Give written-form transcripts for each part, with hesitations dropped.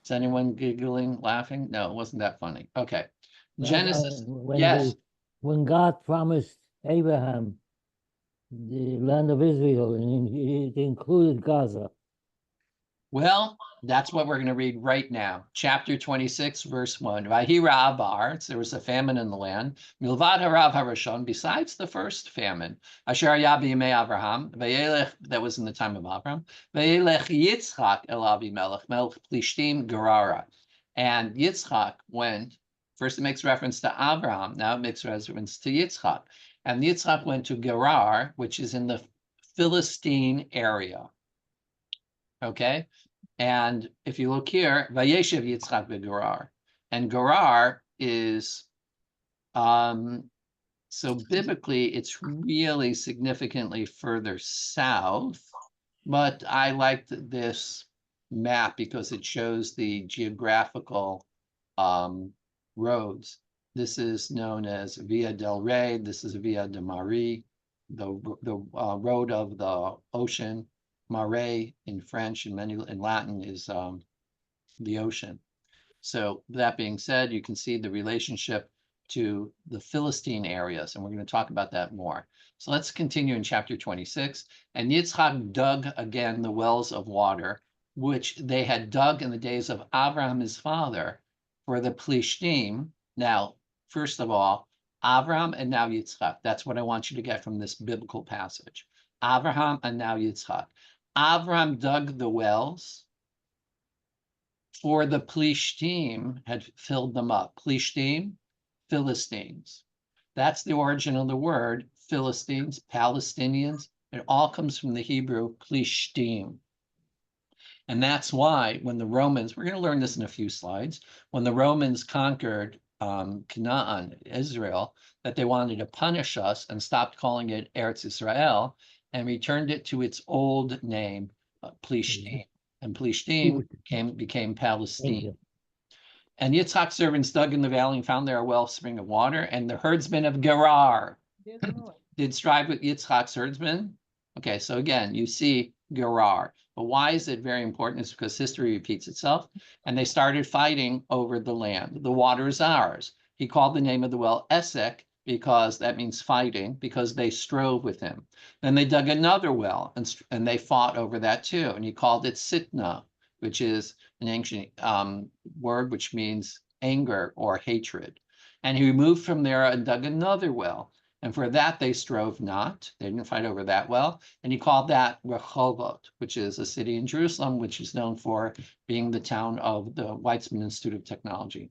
Is anyone giggling, laughing? No, it wasn't that funny. Okay. But, Genesis. Yes. when God promised Abraham the land of Israel, and it included Gaza. Well, that's what we're going to read right now. Chapter 26, verse 1. Vayira Abar, there was a famine in the land. Milvad harav harashon, besides the first famine. Asher haya b'yimei Avraham, vayelech, that was in the time of Abraham. Vayelech Yitzchak el Avimelech, melech Plishtim Gerara. And Yitzchak went, first it makes reference to Abraham, now it makes reference to Yitzchak. And Yitzchak went to Gerar, which is in the Philistine area. Okay, and if you look here, Vayeshev Yitzchak beGerar, and Gerar is, so biblically, it's really significantly further south, but I liked this map because it shows the geographical roads. This is known as Via del Rey. This is Via de Marie, the road of the ocean. Mare in French and in Latin is the ocean. So that being said, you can see the relationship to the Philistine areas, and we're going to talk about that more. So let's continue in chapter 26. And Yitzchak dug again the wells of water, which they had dug in the days of Abraham his father, for the Plishtim. Now, first of all, Abraham and now Yitzchak. That's what I want you to get from this biblical passage. Abraham and now Yitzchak. Abraham dug the wells, for the Plishtim had filled them up. Plishtim, Philistines. That's the origin of the word Philistines, Palestinians. It all comes from the Hebrew Plishtim. And that's why when the Romans, we're going to learn this in a few slides, when the Romans conquered Canaan, Israel, that they wanted to punish us and stopped calling it Eretz Israel and returned it to its old name, Plishtim. And Plishtim became Palestine. And Yitzchak's servants dug in the valley and found there a wellspring of water, and the herdsmen of Gerar did strive with Yitzchak's herdsmen. Okay, so again, you see Gerar. But why is it very important? It's because history repeats itself, and they started fighting over the land. The water is ours. He called the name of the well Esek, because that means fighting, because they strove with him. Then they dug another well, and they fought over that too, and he called it Sitna, which is an ancient word which means anger or hatred. And he moved from there and dug another well. And for that, they strove not. They didn't fight over that well. And he called that Rehovot, which is a city in Jerusalem, which is known for being the town of the Weizmann Institute of Technology.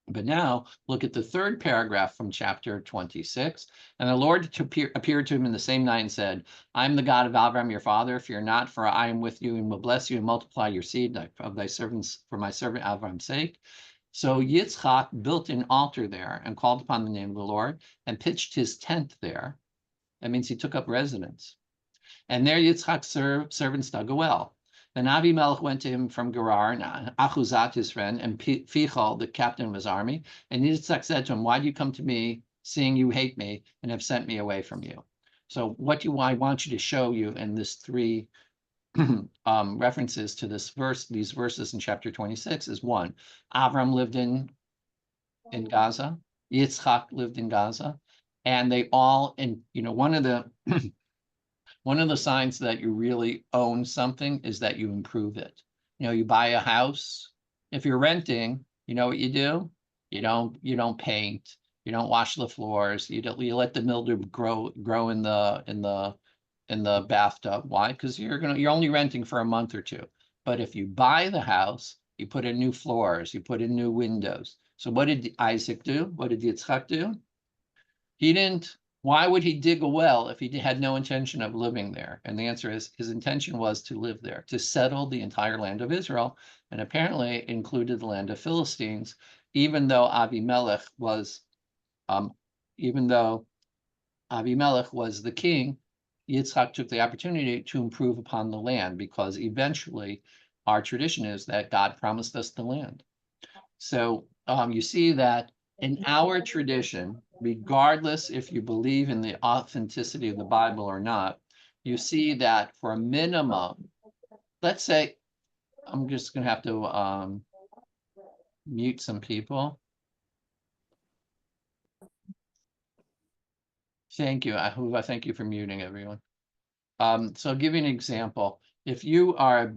But now look at the third paragraph from chapter 26. And the Lord appeared to him in the same night and said, I am the God of Abraham, your father. Fear not, for I am with you and will bless you and multiply your seed of thy servants for my servant Abraham's sake. So Yitzchak built an altar there and called upon the name of the Lord and pitched his tent there. That means he took up residence. And there Yitzchak's servants dug a well. Then Avimelech went to him from Gerar, and Achuzat, his friend, and Pichol, the captain of his army. And Yitzchak said to him, why do you come to me, seeing you hate me, and have sent me away from you? So what I want you to show you in this three references to this verse, these verses in chapter 26 is one, Avram lived in Gaza, Yitzchak lived in Gaza, and they all, and one of the signs that you really own something is that you improve it. You buy a house. If you're renting, you know what you do? You don't paint. You don't wash the floors. You let the mildew grow in the bathtub. Why? Because you're only renting for a month or two. But if you buy the house, you put in new floors, you put in new windows. So what did Isaac do? What did Yitzchak do? He didn't. Why would he dig a well if he had no intention of living there? And the answer is his intention was to live there, to settle the entire land of Israel, and apparently it included the land of Philistines, even though Avimelech was the king. Yitzchak took the opportunity to improve upon the land, because eventually our tradition is that God promised us the land. So you see that in our tradition, regardless if you believe in the authenticity of the Bible or not, you see that for a minimum, let's say, I'm just going to have to mute some people. Thank you. I thank you for muting everyone. So I'll give you an example. If you are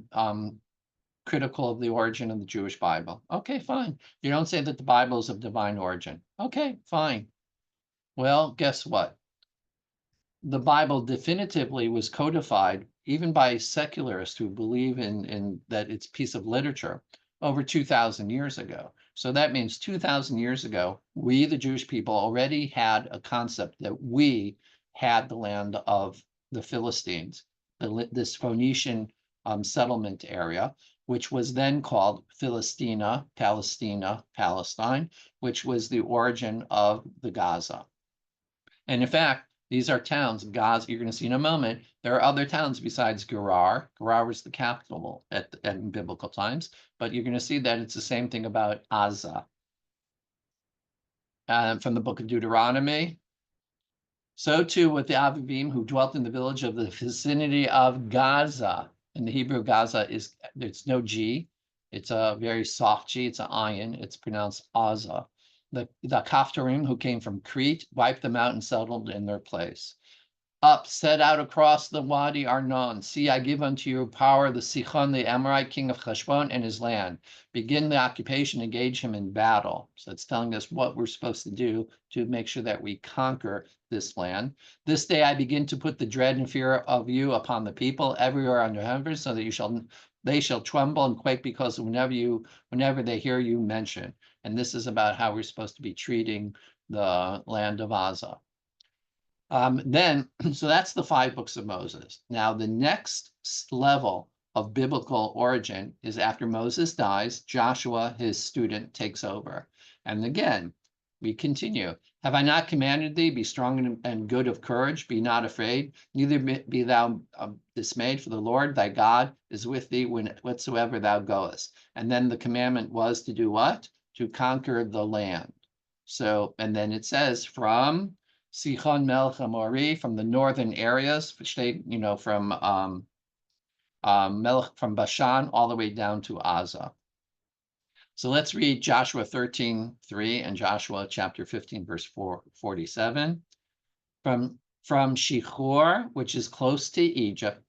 critical of the origin of the Jewish Bible, okay, fine. You don't say that the Bible is of divine origin. Okay, fine. Well, guess what? The Bible definitively was codified even by secularists who believe in that it's a piece of literature over 2,000 years ago. So that means 2,000 years ago, we, the Jewish people, already had a concept that we had the land of the Philistines, this Phoenician settlement area, which was then called Palestine, which was the origin of the Gaza. And in fact, these are towns, Gaza, you're going to see in a moment. There are other towns besides Gerar. Gerar was the capital in biblical times, but you're going to see that it's the same thing about Gaza. From the book of Deuteronomy. So too with the Avivim who dwelt in the village of the vicinity of Gaza. In the Hebrew, Gaza there's no G. It's a very soft G. It's an ayin. It's pronounced Aza. The Kaftarim who came from Crete wiped them out and settled in their place. Up, set out across the Wadi Arnon. See, I give unto you power the Sichon, the Amorite king of Heshbon, and his land. Begin the occupation, engage him in battle. So it's telling us what we're supposed to do to make sure that we conquer this land. This day I begin to put the dread and fear of you upon the people everywhere under heaven, so that they shall tremble and quake because whenever they hear you mention. And this is about how we're supposed to be treating the land of Gaza. So that's the 5 books of Moses. Now, the next level of biblical origin is after Moses dies, Joshua, his student, takes over. And again, we continue. Have I not commanded thee? Be strong and good of courage. Be not afraid. Neither be thou dismayed, for the Lord thy God is with thee whatsoever thou goest. And then the commandment was to do what? To conquer the land. So, and then it says from Sichon Melech Amori, from the northern areas, which they, from Melech, from Bashan all the way down to Gaza. So let's read Joshua 13:3 and Joshua chapter 15, verse 47. From Shechor, which is close to Egypt.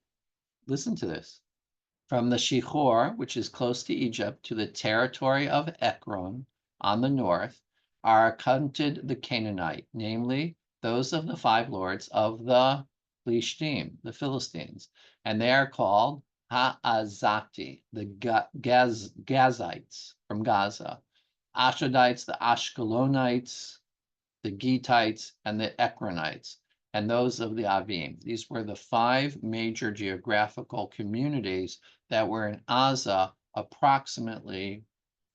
Listen to this. From the Shechor, which is close to Egypt, to the territory of Ekron on the north, are counted the Canaanite, namely those of the 5 lords of the Plishtim, the Philistines, and they are called Ha'azati, the Gazites from Gaza, Ashdodites, the Ashkelonites, the Gitites, and the Ekronites, and those of the Avim. These were the 5 major geographical communities that were in Gaza approximately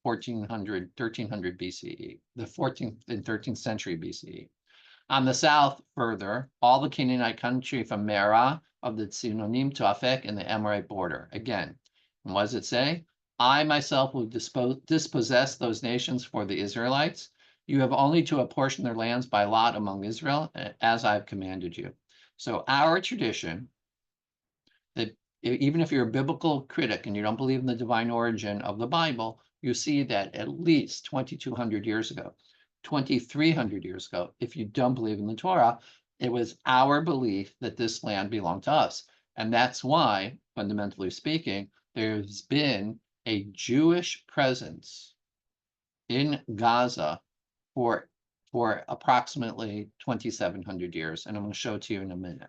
1300 BCE, the 14th and 13th century BCE. On the south, further, all the Canaanite country from Merah of the Tzinonim to Afek and the Amorite border. Again, and what does it say? I myself will dispossess those nations for the Israelites. You have only to apportion their lands by lot among Israel, as I have commanded you. So our tradition, that even if you're a biblical critic and you don't believe in the divine origin of the Bible, you see that at least 2,200 years ago, 2,300 years ago, if you don't believe in the Torah, it was our belief that this land belonged to us. And that's why, fundamentally speaking, there's been a Jewish presence in Gaza for approximately 2,700 years. And I'm going to show it to you in a minute.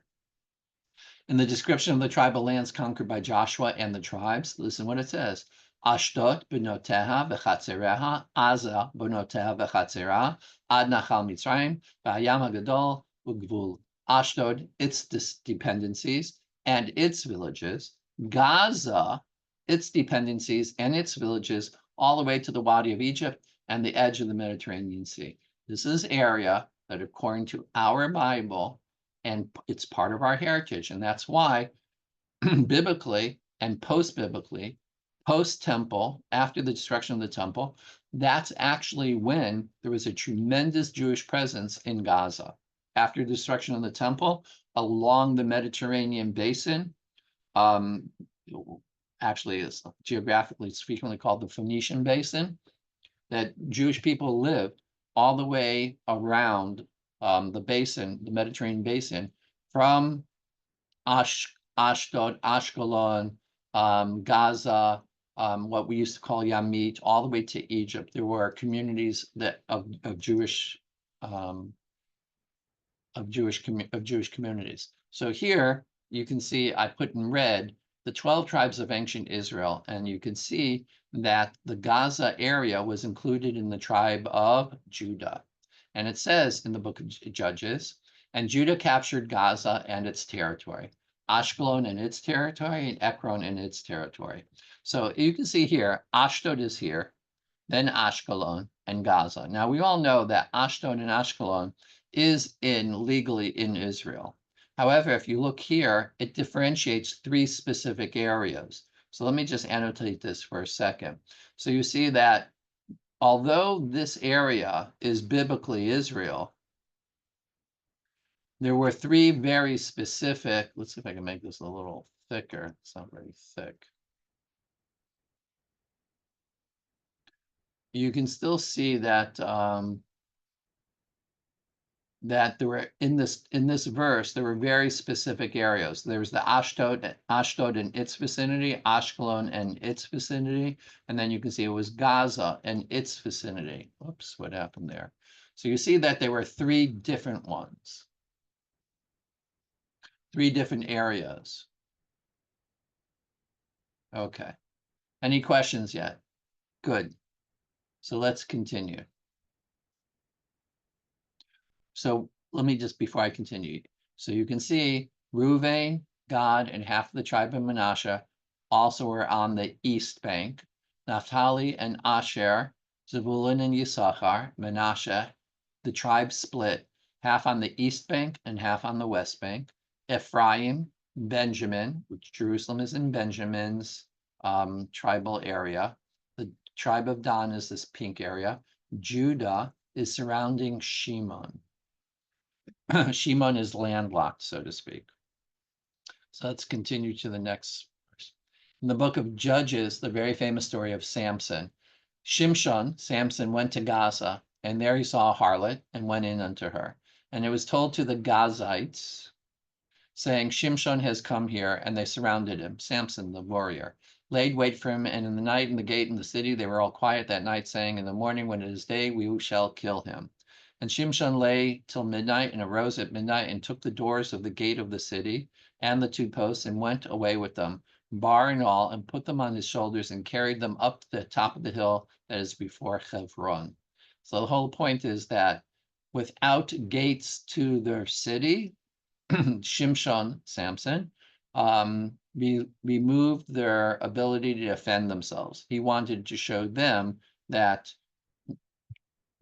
In the description of the tribal lands conquered by Joshua and the tribes, listen what it says. Ashdod b'noteha v'chatzereha, Aza b'noteha v'chatzera, Ad Nachal Mitzrayim, v'Hayam HaGadol u'Gvul. Ashdod, its dependencies and its villages. Gaza, its dependencies and its villages, all the way to the Wadi of Egypt and the edge of the Mediterranean Sea. This is area that, according to our Bible, and it's part of our heritage, and that's why biblically and post-biblically, post-temple, after the destruction of the temple, that's actually when there was a tremendous Jewish presence in Gaza. After the destruction of the temple, along the Mediterranean basin, actually is geographically it's frequently called the Phoenician basin, that Jewish people lived all the way around the basin, the Mediterranean basin, from Ashdod, Ashkelon, Gaza, what we used to call Yamit, all the way to Egypt. There were communities that of Jewish communities. So here you can see I put in red the 12 tribes of ancient Israel, and you can see that the Gaza area was included in the tribe of Judah. And it says in the book of Judges, and Judah captured Gaza and its territory, Ashkelon and its territory, and Ekron and its territory. So you can see here, Ashdod is here, then Ashkelon and Gaza. Now we all know that Ashdod and Ashkelon is legally in Israel. However, if you look here, it differentiates 3 specific areas. So let me just annotate this for a second. So you see that although this area is biblically Israel, there were 3 very specific, let's see if I can make this a little thicker. It's not very thick. You can still see that that there were in this verse, there were very specific areas. There was the Ashdod and its vicinity, Ashkelon and its vicinity, and then you can see it was Gaza and its vicinity. Oops, what happened there? So you see that there were 3 different ones, 3 different areas. Okay. Any questions yet? Good. So let's continue. So let me just, before I continue, so you can see Reuven, Gad, and half of the tribe of Manasseh also were on the east bank. Naphtali and Asher, Zebulun and Yissachar, Manasseh, the tribe split, half on the east bank and half on the west bank. Ephraim, Benjamin, which Jerusalem is in Benjamin's tribal area. The tribe of Dan is this pink area. Judah is surrounding Shimon. Shimon is landlocked, so to speak. So let's continue to the next verse. In the book of Judges, the very famous story of Samson. Samson went to Gaza, and there he saw a harlot and went in unto her. And it was told to the Gazites, saying, Shimshon has come here, and they surrounded him. Samson, the warrior, laid wait for him, and in the night in the gate in the city, they were all quiet that night, saying, in the morning when it is day, we shall kill him. And Shimshon lay till midnight and arose at midnight and took the doors of the gate of the city and the 2 posts and went away with them, bar and all, and put them on his shoulders and carried them up the top of the hill that is before Hebron. So the whole point is that without gates to their city, Shimshon, Samson, removed their ability to defend themselves. He wanted to show them that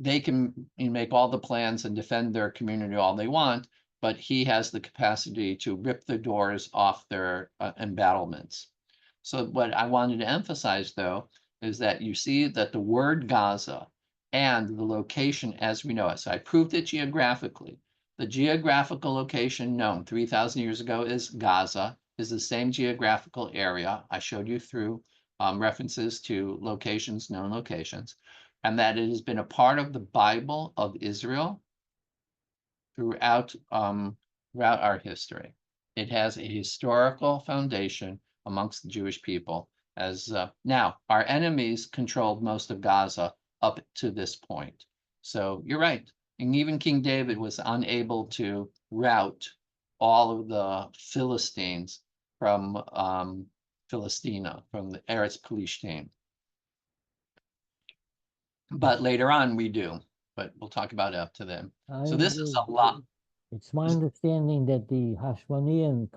they can make all the plans and defend their community all they want, but he has the capacity to rip the doors off their embattlements. So what I wanted to emphasize, though, is that you see that the word Gaza and the location as we know it. So I proved it geographically. The geographical location known 3,000 years ago is Gaza, is the same geographical area. I showed you through references to locations, known locations, and that it has been a part of the Bible of Israel throughout our history. It has a historical foundation amongst the Jewish people. As now, our enemies controlled most of Gaza up to this point. So you're right. And even King David was unable to rout all of the Philistines from Philistina, from the Eretz Palestine. But later on we do, but we'll talk about it up to then. So this is a lot. It's my understanding that the Hashmonean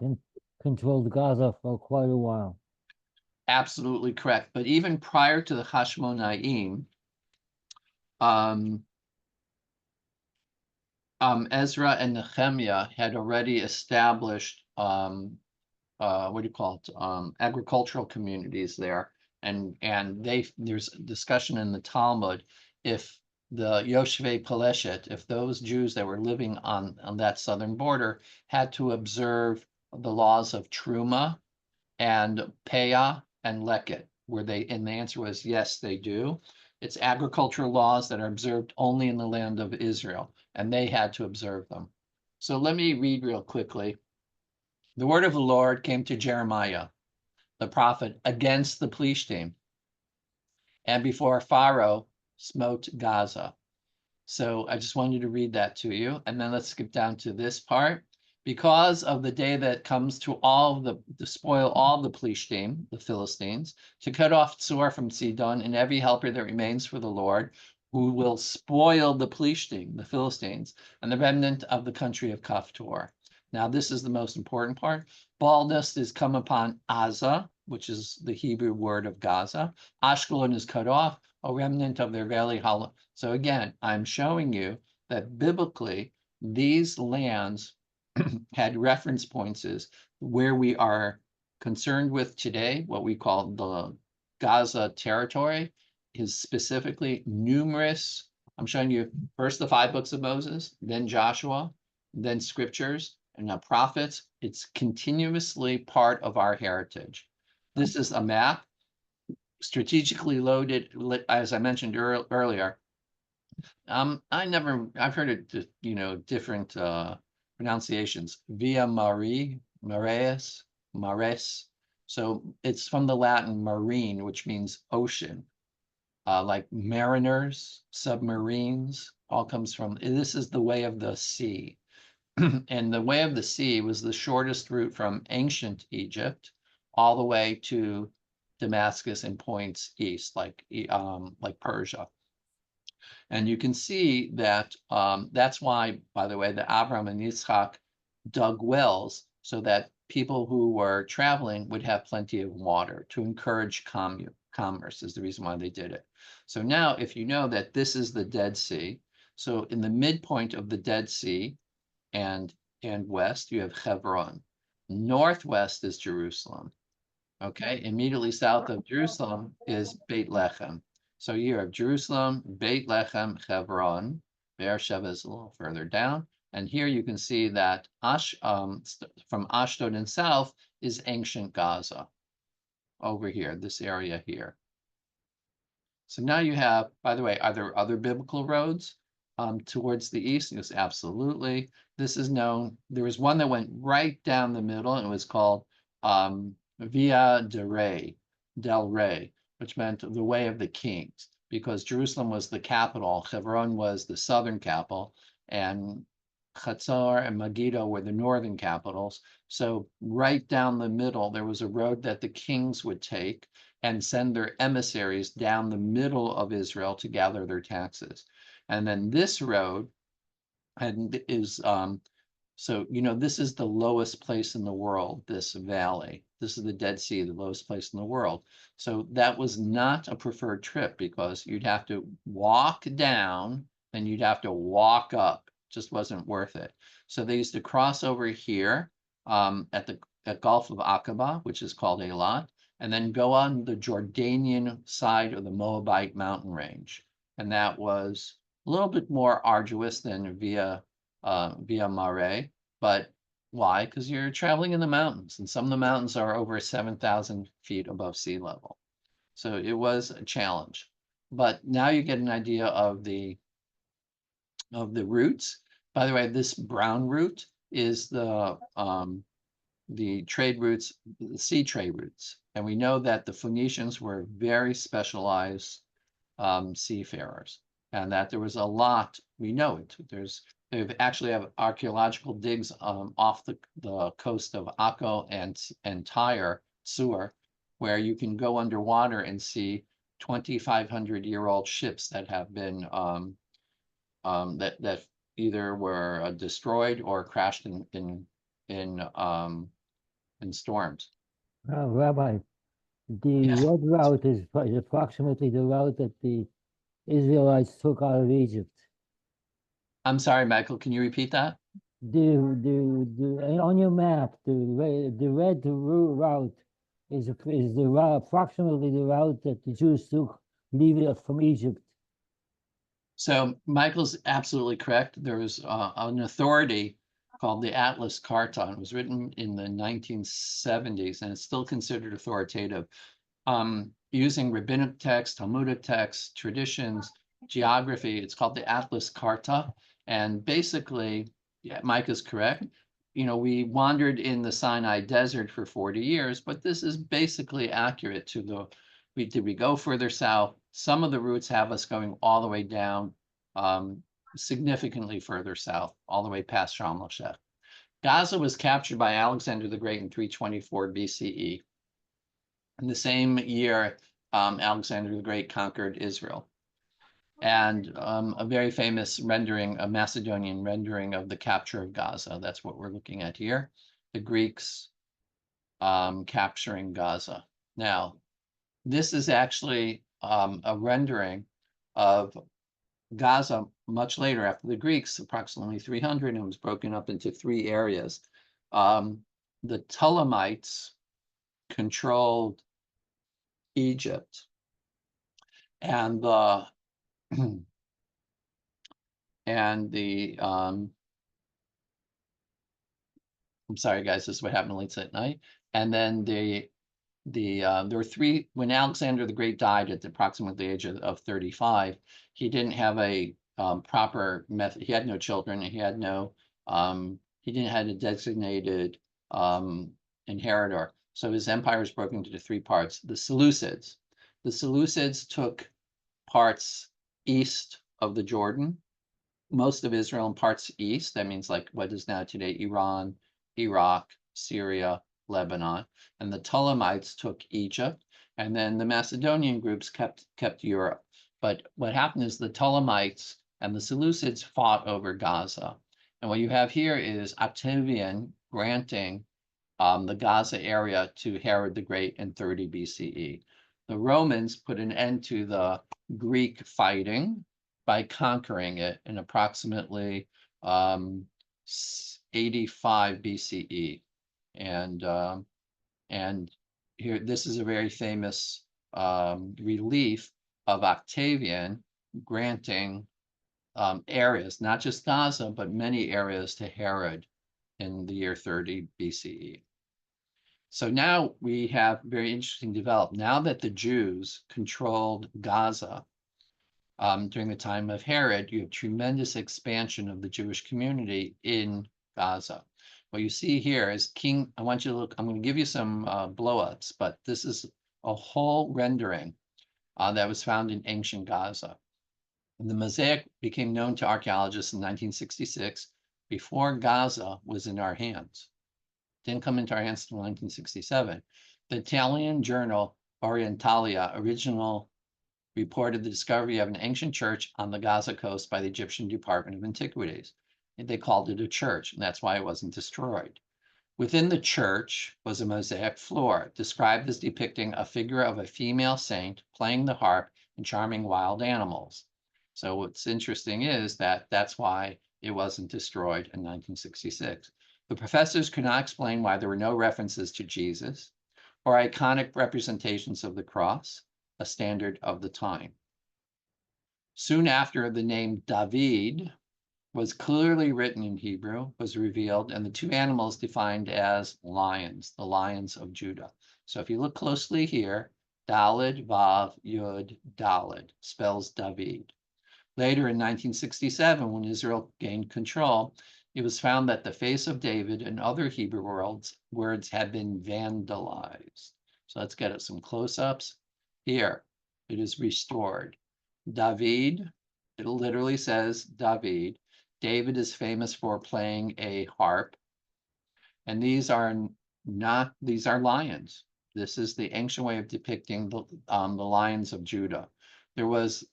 controlled Gaza for quite a while. Absolutely correct. But even prior to the Hashmonaim, Ezra and Nehemiah had already established what do you call it? Agricultural communities there. And there's discussion in the Talmud if the Yoshvei Peleshet, if those Jews that were living on that southern border had to observe the laws of Truma and Peah and Leket, and the answer was yes, they do. It's agricultural laws that are observed only in the land of Israel, and they had to observe them. So let me read real quickly. The word of the Lord came to Jeremiah, the prophet, against the Plishtim, and before Pharaoh smote Gaza. So I just wanted to read that to you. And then let's skip down to this part. Because of the day that comes to to spoil all the Plishtim, the Philistines, to cut off Tsur from Sidon and every helper that remains for the Lord, who will spoil the Plishtim, the Philistines, and the remnant of the country of Kaftor. Now, this is the most important part. Baldness is come upon Gaza, which is the Hebrew word of Gaza. Ashkelon is cut off, a remnant of their valley hollow. So again, I'm showing you that biblically, these lands had reference points where we are concerned with today, what we call the Gaza territory, is specifically numerous. I'm showing you first the 5 books of Moses, then Joshua, then scriptures, and now prophets. It's continuously part of our heritage. This is a map strategically loaded, as I mentioned earlier. I've heard it, different pronunciations. Via Mares. So it's from the Latin marine, which means ocean. Like mariners, submarines, all comes from, this is the way of the sea. And the way of the sea was the shortest route from ancient Egypt all the way to Damascus and points east, like Persia. And you can see that that's why, by the way, the Abraham and Yitzchak dug wells so that people who were traveling would have plenty of water to encourage commerce is the reason why they did it. So now, if you know that this is the Dead Sea, so in the midpoint of the Dead Sea and west, you have Hebron. Northwest is Jerusalem. Okay, immediately south of Jerusalem is Beit Lechem. So you have Jerusalem, Beit Lechem, Hebron. Beersheba is a little further down. And here you can see that from Ashdod and south is ancient Gaza. Over here, this area here. So now you have, by the way, are there other biblical roads towards the east? Yes, absolutely. This is known. There was one that went right down the middle, and it was called Via del Rey, which meant the way of the kings, because Jerusalem was the capital, Hebron was the southern capital, and Chatzar and Megiddo were the northern capitals. So right down the middle, there was a road that the kings would take and send their emissaries down the middle of Israel to gather their taxes. And then this road is so, this is the lowest place in the world, this valley. This is the Dead Sea, the lowest place in the world. So that was not a preferred trip because you'd have to walk down and you'd have to walk up. Just wasn't worth it. So they used to cross over here at the Gulf of Aqaba, which is called Eilat, and then go on the Jordanian side of the Moabite mountain range. And that was a little bit more arduous than via Mare, but why? Because you're traveling in the mountains, and some of the mountains are over 7,000 feet above sea level. So it was a challenge. But now you get an idea of the routes. By the way, this brown route is the trade routes, the sea trade routes. And we know that the Phoenicians were very specialized seafarers, and that there was a lot, we know it. They actually have archaeological digs off the coast of Akko and Tyre, Sur, where you can go underwater and see 2,500-year-old ships that have been that either were destroyed or crashed in storms. Rabbi, the Yes. red route is approximately the route that the Israelites took out of Egypt. I'm sorry, Michael, can you repeat that? On your map, the red route is the route, approximately the route that the Jews took leaving from Egypt. So Michael's absolutely correct. There was an authority called the Atlas Carta. It was written in the 1970s, and it's still considered authoritative. using rabbinic texts, Talmudic texts, traditions, geography. It's called the Atlas Carta. And basically, yeah, Mike is correct. We wandered in the Sinai Desert for 40 years, but this is basically accurate to did we go further south? Some of the routes have us going all the way down, significantly further south, all the way past Sharm el-Sheikh. Gaza was captured by Alexander the Great in 324 BCE. In the same year, Alexander the Great conquered Israel. And a very famous rendering, a Macedonian rendering of the capture of Gaza. That's what we're looking at here. The Greeks capturing Gaza. Now, this is actually a rendering of Gaza much later after the Greeks, approximately 300, and was broken up into 3 areas. The Ptolemies controlled Egypt, and the I'm sorry, guys, this is what happened late at night. And then there were 3 when Alexander the Great died at approximately the age of 35. He didn't have a proper method. He had no children. He had no he didn't have a designated inheritor. So his empire was broken into 3 parts. The Seleucids took parts east of the Jordan, most of Israel, and parts east. That means like what is now today Iran, Iraq, Syria, Lebanon. And the Ptolemies took Egypt, and then the Macedonian groups kept Europe. But what happened is the Ptolemies and the Seleucids fought over Gaza. And what you have here is Octavian granting the Gaza area to Herod the Great in 30 BCE. The Romans put an end to the Greek fighting by conquering it in approximately 85 BCE. And here, this is a very famous relief of Octavian granting areas, not just Gaza, but many areas to Herod in the year 30 BCE. So now we have very interesting development. Now that the Jews controlled Gaza during the time of Herod, you have tremendous expansion of the Jewish community in Gaza. What you see here is I want you to look, I'm going to give you some blow-ups, but this is a whole rendering that was found in ancient Gaza. And the mosaic became known to archaeologists in 1966 before Gaza was in our hands. Didn't come into our hands until 1967. The Italian journal Orientalia reported the discovery of an ancient church on the Gaza coast by the Egyptian Department of Antiquities. And they called it a church, and that's why it wasn't destroyed. Within the church was a mosaic floor, described as depicting a figure of a female saint playing the harp and charming wild animals. So what's interesting is that that's why it wasn't destroyed in 1966. The professors could not explain why there were no references to Jesus or iconic representations of the cross, a standard of the time. Soon after, the name David was clearly written in Hebrew, was revealed, and the 2 animals defined as lions, the lions of Judah. So if you look closely here, Daled, Vav, Yud, Daled spells David. Later in 1967, when Israel gained control, it was found that the face of David and other Hebrew words had been vandalized. So let's get at some close-ups. Here, it is restored. David, it literally says David. David is famous for playing a harp. And these are lions. This is the ancient way of depicting the lions of Judah. There was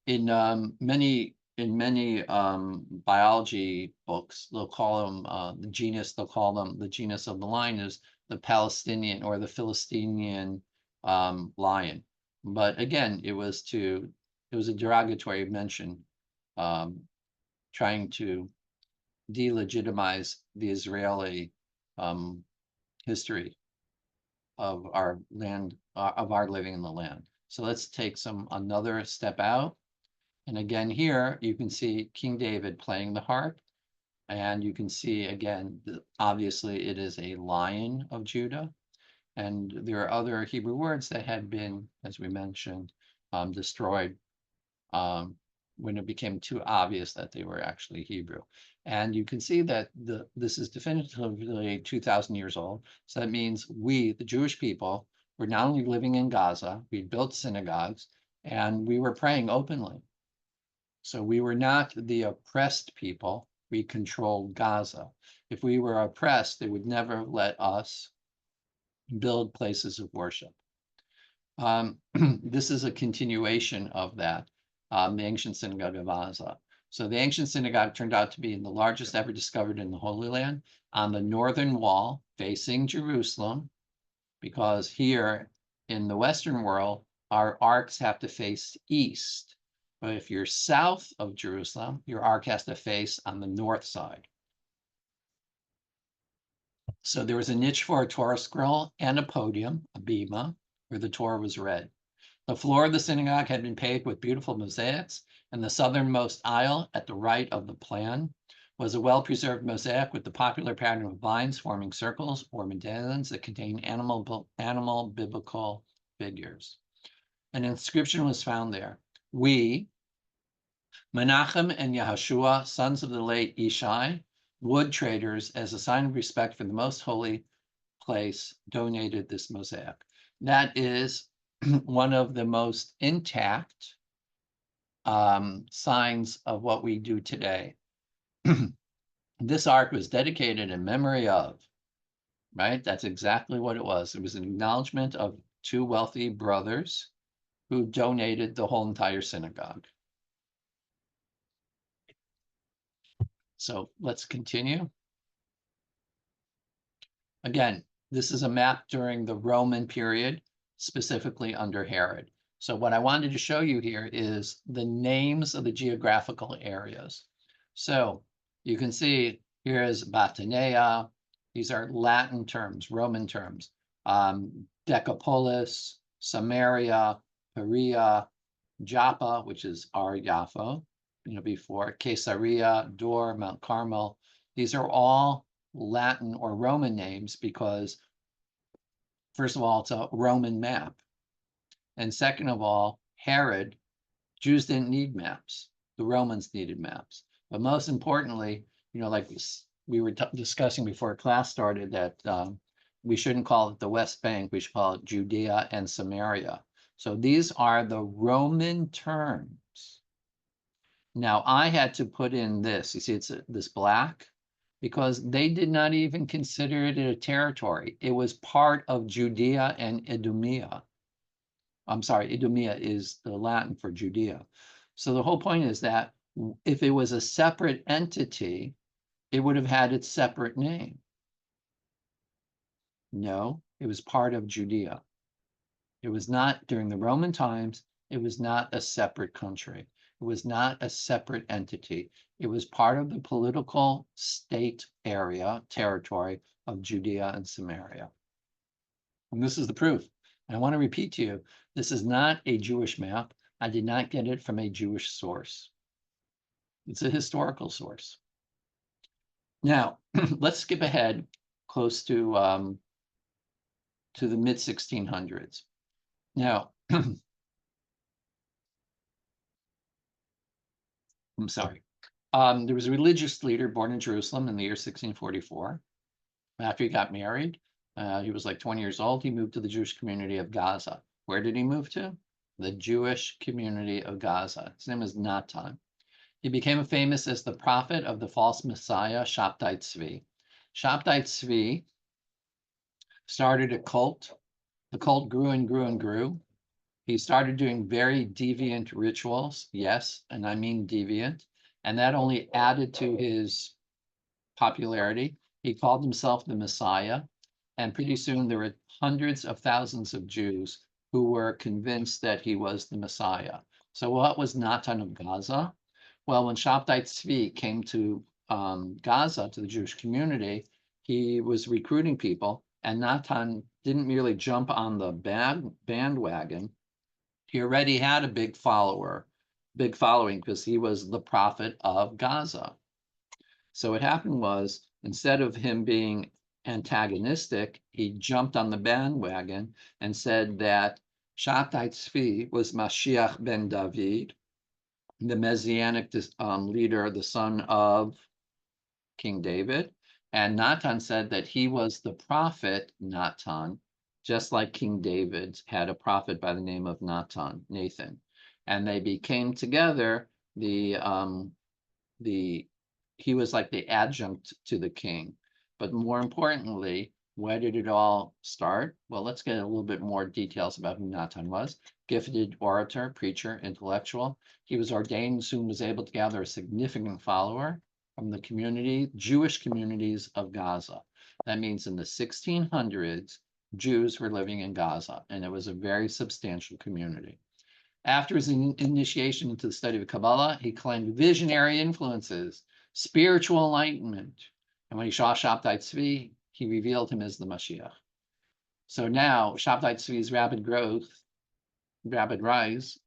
in many biology books, they'll call them the genus of the lion is the Palestinian or the Philistinian lion. But again, it was a derogatory mention, trying to delegitimize the Israeli history of our land, of our living in the land. So let's take another step out. And again, here you can see King David playing the harp. And you can see again, obviously it is a lion of Judah. And there are other Hebrew words that had been, as we mentioned, destroyed when it became too obvious that they were actually Hebrew. And you can see that this is definitively 2,000 years old. So that means we, the Jewish people, were not only living in Gaza, we built synagogues, and we were praying openly. So we were not the oppressed people. We controlled Gaza. If we were oppressed, they would never let us build places of worship. This is a continuation of that, the ancient synagogue of Gaza. So the ancient synagogue turned out to be the largest ever discovered in the Holy Land on the northern wall facing Jerusalem, because here in the Western world, our arcs have to face east. But if you're south of Jerusalem, your arc has to face on the north side. So there was a niche for a Torah scroll and a podium, a bima, where the Torah was read. The floor of the synagogue had been paved with beautiful mosaics, and the southernmost aisle at the right of the plan was a well-preserved mosaic with the popular pattern of vines forming circles or medallions that contain animal biblical figures. An inscription was found there. We, Menachem and Yehoshua, sons of the late Ishai, wood traders, as a sign of respect for the most holy place, donated this mosaic. That is one of the most intact signs of what we do today. This ark was dedicated in memory of, right? That's exactly what it was. It was an acknowledgement of two wealthy brothers who donated the whole entire synagogue. So let's continue. Again, this is a map during the Roman period, specifically under Herod. So what I wanted to show you here is the names of the geographical areas. So you can see here is Batanea. These are Latin terms, Roman terms. Decapolis, Samaria, Perea, Joppa, which is our Jaffa, before Caesarea, Dor, Mount Carmel. These are all Latin or Roman names because, first of all, it's a Roman map. And second of all, Herod, Jews didn't need maps. The Romans needed maps. But most importantly, like we were discussing before class started, that we shouldn't call it the West Bank, we should call it Judea and Samaria. So these are the Roman terms. Now I had to put in this, you see it's this black, because they did not even consider it a territory. It was part of Judea and Idumea. I'm sorry, Idumea is the Latin for Judea. So the whole point is that if it was a separate entity, it would have had its separate name. No, it was part of Judea. It was not, during the Roman times, it was not a separate country. It was not a separate entity. It was part of the political state area, territory of Judea and Samaria. And this is the proof. And I want to repeat to you, this is not a Jewish map. I did not get it from a Jewish source. It's a historical source. Now, let's skip ahead close to the mid-1600s. Now, I'm sorry. There was a religious leader born in Jerusalem in the year 1644. After he got married, he was like 20 years old. He moved to the Jewish community of Gaza. Where did he move to? The Jewish community of Gaza. His name is Natan. He became famous as the prophet of the false messiah, Shabtai Tzvi. Shabtai Tzvi started a cult. The cult grew and grew and grew. He started doing very deviant rituals. Yes, and I mean deviant. And that only added to his popularity. He called himself the Messiah. And pretty soon there were hundreds of thousands of Jews who were convinced that he was the Messiah. So what was Natan of Gaza? Well, when Shabtai Tzvi came to Gaza, to the Jewish community, he was recruiting people, and Natan didn't merely jump on the bandwagon. He already had a big following, because he was the prophet of Gaza. So what happened was, instead of him being antagonistic, he jumped on the bandwagon and said that Shabtai Tzvi was Mashiach ben David, the Messianic leader, the son of King David. And Natan said that he was the prophet Natan, just like King David had a prophet by the name of Nathan. And they became together he was like the adjunct to the king. But more importantly, where did it all start? Well, let's get a little bit more details about who Natan was. Gifted orator, preacher, intellectual. He was ordained and soon was able to gather a significant follower from the Jewish communities of Gaza. That means in the 1600s, Jews were living in Gaza, and it was a very substantial community. After his initiation into the study of Kabbalah, he claimed visionary influences, spiritual enlightenment. And when he saw Shabtai Tzvi, he revealed him as the Mashiach. So now Shabtai Tzvi's rapid rise,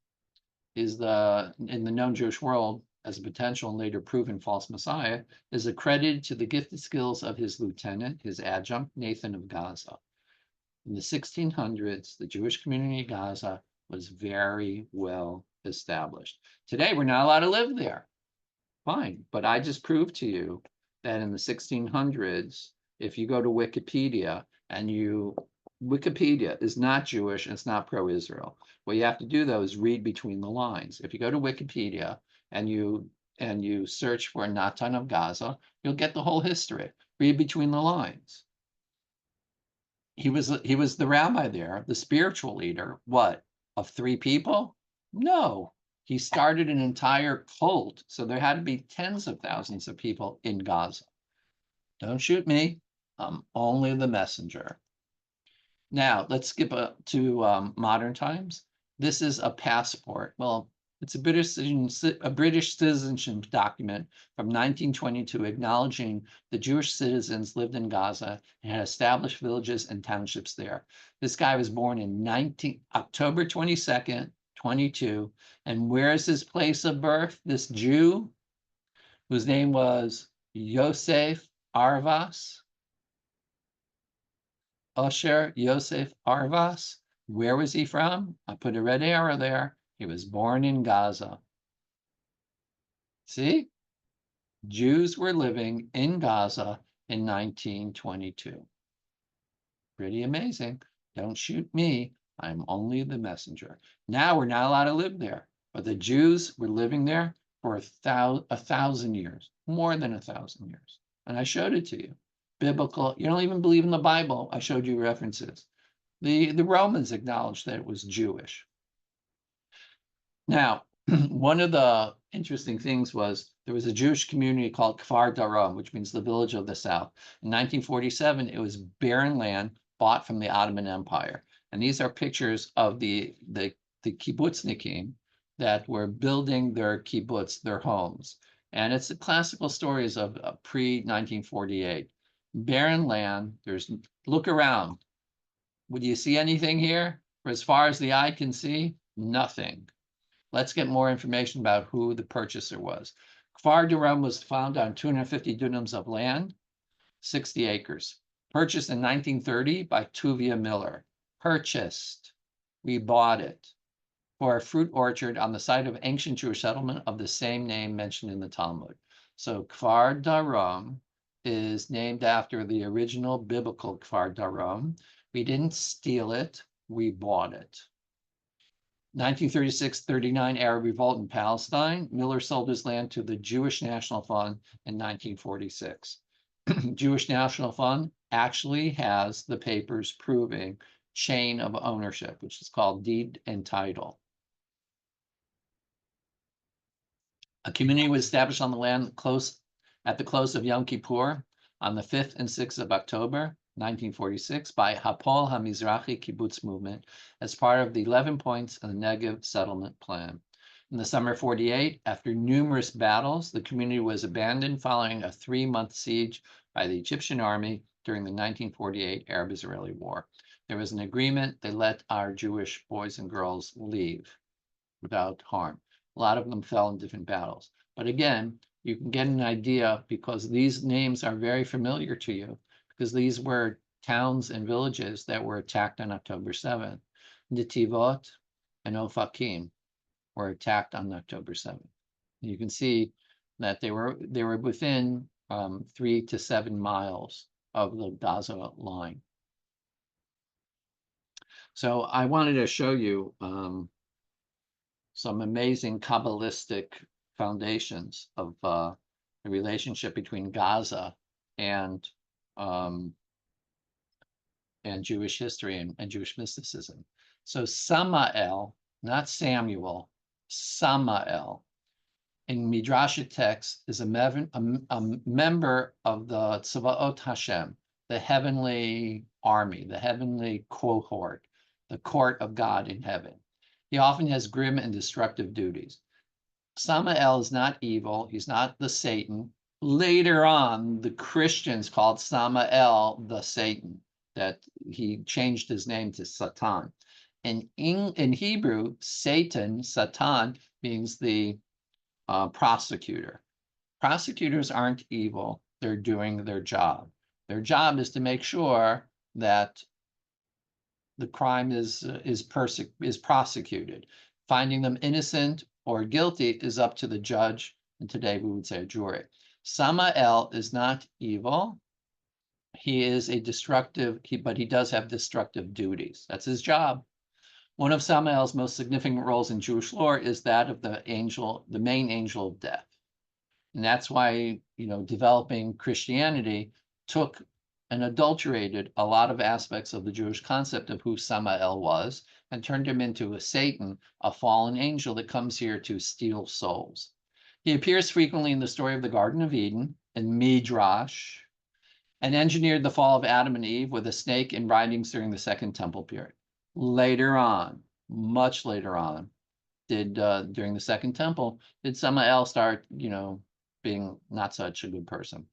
is in the known Jewish world as a potential and later proven false Messiah, is accredited to the gifted skills of his lieutenant, his adjunct, Nathan of Gaza. In the 1600s, the Jewish community of Gaza was very well established. Today, we're not allowed to live there. Fine, but I just proved to you that in the 1600s, if you go to Wikipedia and Wikipedia is not Jewish and it's not pro-Israel. What you have to do though is read between the lines. If you go to Wikipedia and you search for Natan of Gaza, you'll get the whole history. Read between the lines. He was the rabbi there, the spiritual leader. What? Of 3 people? No. He started an entire cult. So there had to be tens of thousands of people in Gaza. Don't shoot me. I'm only the messenger. Now, let's skip to modern times. This is a passport. Well, it's a British citizenship document from 1922 acknowledging the Jewish citizens lived in Gaza and had established villages and townships there. This guy was born in October 22nd, 22. And where is his place of birth? This Jew, whose name was Yosef Arvas. Osher Yosef Arvas. Where was he from? I put a red arrow there. He was born in Gaza. See? Jews were living in Gaza in 1922. Pretty amazing. Don't shoot me. I'm only the messenger. Now we're not allowed to live there. But the Jews were living there for 1,000 years. More than 1,000 years. And I showed it to you. Biblical. You don't even believe in the Bible. I showed you references. The Romans acknowledged that it was Jewish. Now, one of the interesting things was there was a Jewish community called Kfar Darom, which means the village of the south. In 1947, it was barren land bought from the Ottoman Empire. And these are pictures of the kibbutznikim that were building their kibbutz, their homes. And it's the classical stories of pre-1948. Barren land, look around. Would you see anything here? For as far as the eye can see, nothing. Let's get more information about who the purchaser was. Kfar Darom was found on 250 dunams of land, 60 acres. Purchased in 1930 by Tuvia Miller. Purchased. We bought it for a fruit orchard on the site of ancient Jewish settlement of the same name mentioned in the Talmud. So Kfar Darom is named after the original biblical Kfar Darom. We didn't steal it, we bought it. 1936-39 Arab revolt in Palestine. Miller sold his land to the Jewish National Fund in 1946. Jewish National Fund actually has the papers proving chain of ownership, which is called deed and title. A community was established on the land at the close of Yom Kippur on the 5th and 6th of October, 1946, by Hapol HaMizrachi Kibbutz movement as part of the 11 points of the Negev settlement plan. In the summer of 48, after numerous battles, the community was abandoned following a 3-month siege by the Egyptian army during the 1948 Arab-Israeli War. There was an agreement. They let our Jewish boys and girls leave without harm. A lot of them fell in different battles. But again, you can get an idea because these names are very familiar to you, because these were towns and villages that were attacked on October 7th. Netivot and Ofakim were attacked on October 7th. You can see that they were within 3 to 7 miles of the Gaza line. So I wanted to show you some amazing Kabbalistic foundations of the relationship between Gaza and Jewish history and Jewish mysticism. So Samael, not Samuel, Samael, in Midrashic text is a member of the Tzavaot Hashem, the heavenly army, the heavenly cohort, the court of God in heaven. He often has grim and destructive duties. Samael is not evil. He's not the Satan. Later on, the Christians called Samael the Satan, that he changed his name to Satan. In Hebrew, Satan, Satan, means the prosecutor. Prosecutors aren't evil. They're doing their job. Their job is to make sure that the crime is prosecuted. Finding them innocent or guilty is up to the judge, and today we would say a jury. Samael is not evil. He is a destructive, but he does have destructive duties. That's his job. One of Samael's most significant roles in Jewish lore is that of the main angel of death. And that's why, developing Christianity took and adulterated a lot of aspects of the Jewish concept of who Samael was and turned him into a Satan, a fallen angel that comes here to steal souls. He appears frequently in the story of the Garden of Eden and Midrash, and engineered the fall of Adam and Eve with a snake in writings during the Second Temple period. Later on, much later on, during the Second Temple, did Samael start, being not such a good person.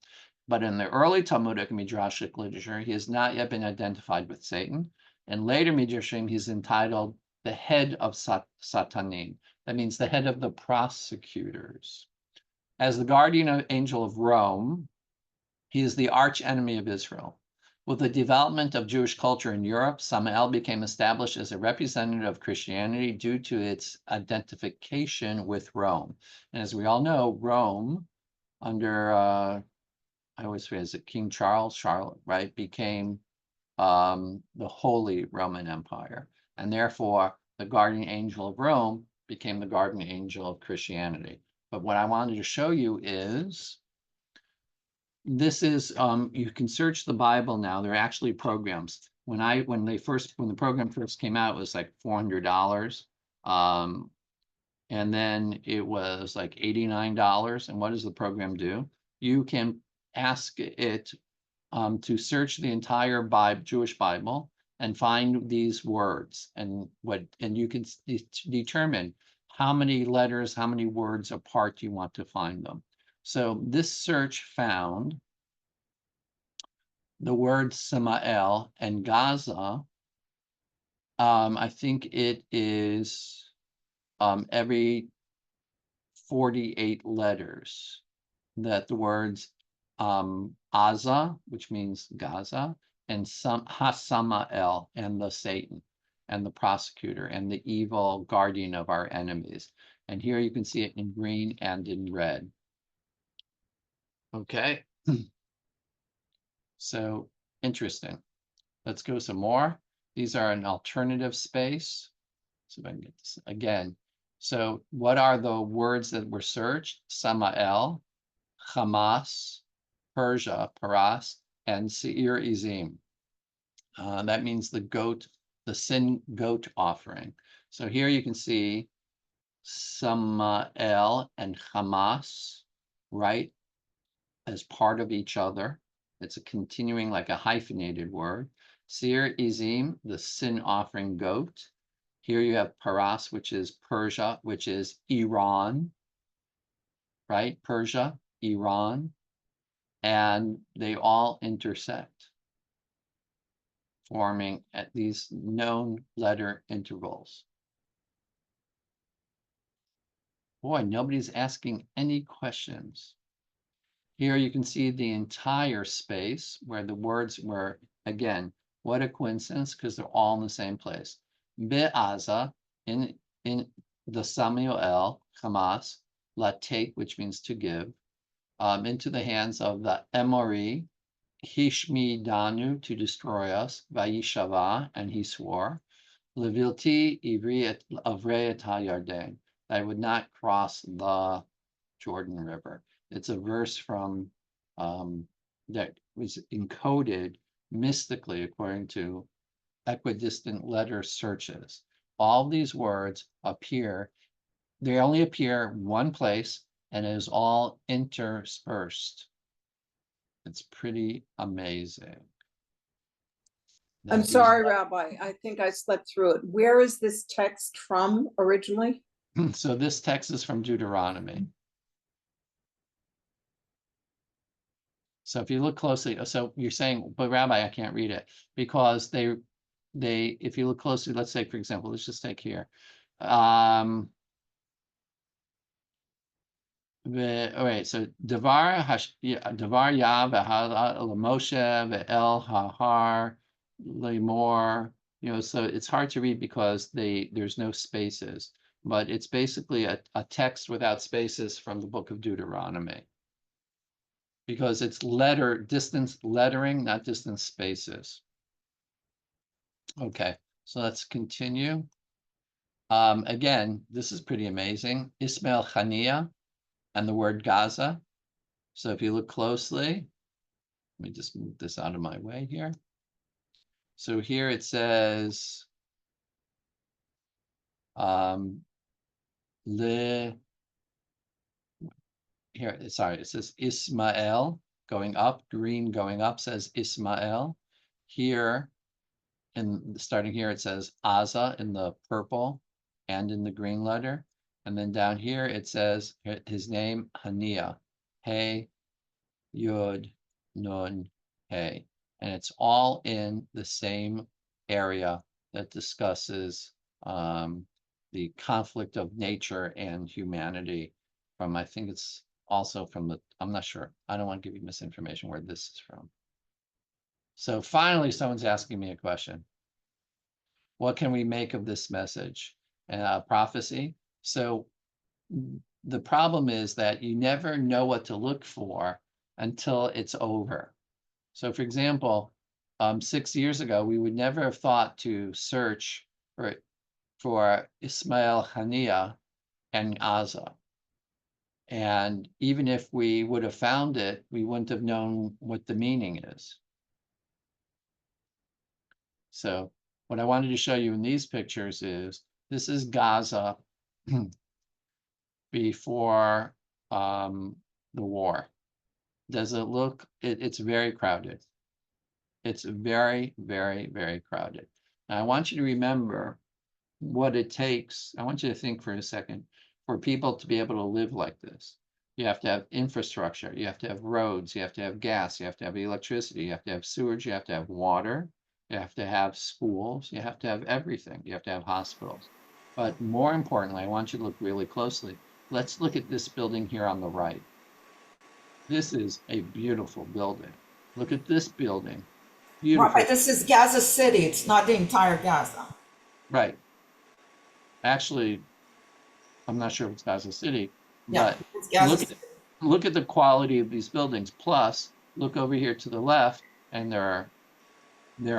But in the early Talmudic and Midrashic literature, he has not yet been identified with Satan. In later Midrashim, he's entitled the head of Satanim. That means the head of the prosecutors. As the guardian angel of Rome, he is the arch enemy of Israel. With the development of Jewish culture in Europe, Samael became established as a representative of Christianity due to its identification with Rome. And as we all know, Rome, under, I always say, is it King Charles, right, became the Holy Roman Empire. And therefore, the guardian angel of Rome became the guardian angel of Christianity. But what I wanted to show you is, this is, you can search the Bible now. There are actually programs. When the program first came out, it was like $400. And then it was like $89. And what does the program do? You can ask it to search the entire Jewish Bible and find these words, and you can determine how many letters, how many words apart you want to find them. So this search found the word Samael and Gaza. I think it is every 48 letters that the words Aza, which means Gaza, and Hasamael, and the Satan, and the prosecutor, and the evil guardian of our enemies. And here you can see it in green and in red. Okay. So interesting. Let's go some more. These are an alternative space. So if I can get this again. So what are the words that were searched? Samael, Hamas, Persia, Paras, and Seir Izim. That means the goat, the sin goat offering. So here you can see Samael and Hamas, right, as part of each other. It's a continuing, like a hyphenated word. Seir Izim, the sin offering goat. Here you have Paras, which is Persia, which is Iran, right? Persia, Iran, and they all intersect, forming at these known letter intervals. Boy, nobody's asking any questions. Here you can see the entire space where the words were, again, what a coincidence, because they're all in the same place. Be'aza, in the Samuel, Hamas, latate, which means to give, into the hands of the Emori, Hishmi Danu, to destroy us, Vayishava, and he swore, Levilti Ivri Avrei Yarden, that I would not cross the Jordan River. It's a verse from that was encoded mystically according to equidistant letter searches. All these words appear, they only appear one place and it is all interspersed. It's pretty amazing. I'm That is- sorry, Rabbi, I think I slept through it. Where is this text from originally? So this text is from Deuteronomy. So if you look closely, so you're saying, but Rabbi, I can't read it because they, if you look closely, let's say, for example, let's just take here. All right, so Devar Yah Moshe Ve'el Hahar Lemor, so it's hard to read because there's no spaces, but it's basically a text without spaces from the book of Deuteronomy. Because it's distance lettering, not distance spaces. Okay, so let's continue. Again, this is pretty amazing. Ismail Chania and the word Gaza. So if you look closely, let me just move this out of my way here. So here it says, sorry, it says Ismael going up, green going up says Ismael. Here, and starting here, it says Aza in the purple and in the green letter. And then down here, it says his name, Hania, Hey, Yud, Nun, Hey. And it's all in the same area that discusses the conflict of nature and humanity from, I think it's also from the, I'm not sure. I don't want to give you misinformation where this is from. So finally, someone's asking me a question. What can we make of this message? Prophecy. So the problem is that you never know what to look for until it's over. So for example, 6 years ago, we would never have thought to search for Ismail Hania and Aza. And even if we would have found it, we wouldn't have known what the meaning is. So what I wanted to show you in these pictures is, this is Gaza before the war. Does it look, it's very crowded. It's very, very, very crowded. Now I want you to remember what it takes. I want you to think for a second for people to be able to live like this. You have to have infrastructure, you have to have roads, you have to have gas, you have to have electricity, you have to have sewage, you have to have water, you have to have schools, you have to have everything, you have to have hospitals. But more importantly, I want you to look really closely. Let's look at this building here on the right. This is a beautiful building. Look at this building. Beautiful. Right, this is Gaza City. It's not the entire Gaza. Right. Actually, I'm not sure if it's Gaza City, Yeah, but it's Gaza look at the quality of these buildings. Plus, look over here to the left, and there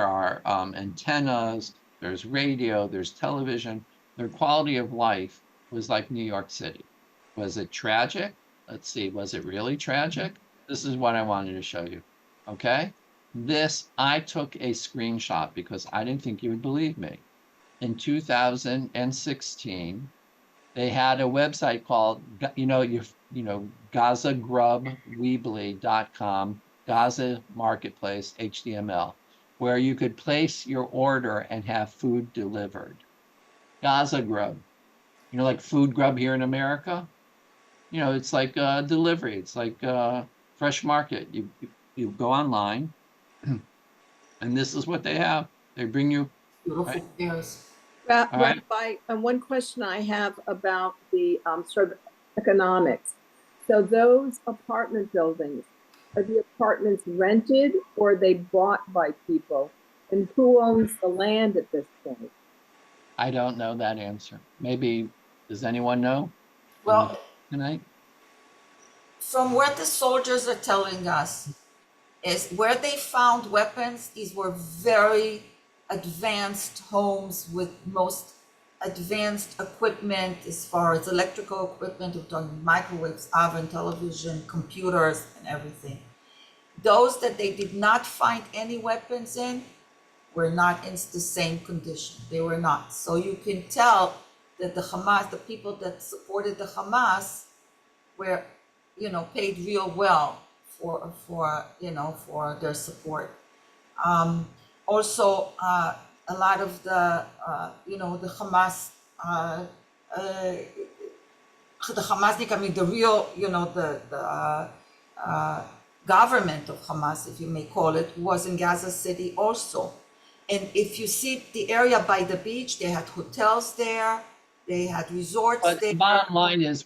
are antennas, there's radio, there's television. Their quality of life was like New York City. Was it tragic? Let's see, was it really tragic? This is what I wanted to show you, okay? This, I took a screenshot because I didn't think you would believe me. In 2016, they had a website called, GazaGrubWeebly.com, Gaza Marketplace, HTML, where you could place your order and have food delivered. Gaza Grub, like Food Grub here in America. It's like delivery. It's like Fresh Market. You go online, and this is what they have. They bring you. Beautiful. Right. Yes. right. Rabbi, one question I have about the sort of economics. So those apartment buildings, are the apartments rented or are they bought by people? And who owns the land at this point? I don't know that answer. Maybe, does anyone know? Well, Tonight? from what the soldiers are telling us, is where they found weapons, these were very advanced homes with most advanced equipment as far as electrical equipment, we're talking microwaves, oven, television, computers, and everything. Those that they did not find any weapons in were not in the same condition. They were not. So you can tell that the Hamas, the people that supported the Hamas, were, paid real well for their support. Also, a lot of the Hamas, the Hamasnik, I mean the real, government of Hamas, if you may call it, was in Gaza City also. And if you see the area by the beach, they had hotels there, they had resorts But there. the bottom line is,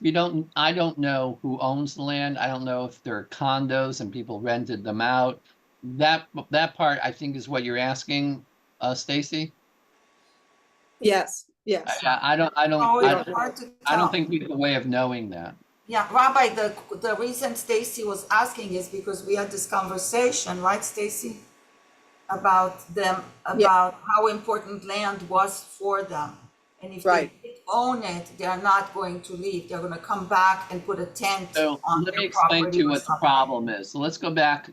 I don't know who owns the land. I don't know if they're condos and people rented them out. That part, I think, is what you're asking, Stacy. Yes, yes. Yeah, I don't Oh, it's hard to I don't tell. think we have a way of knowing that. Yeah, Rabbi, the reason Stacy was asking is because we had this conversation, right, Stacy? About how important land was for them. And if Right. they own it, they're not going to leave. They're going to come back and put a tent So on let me their explain property to you or what the something. problem is. So let's go back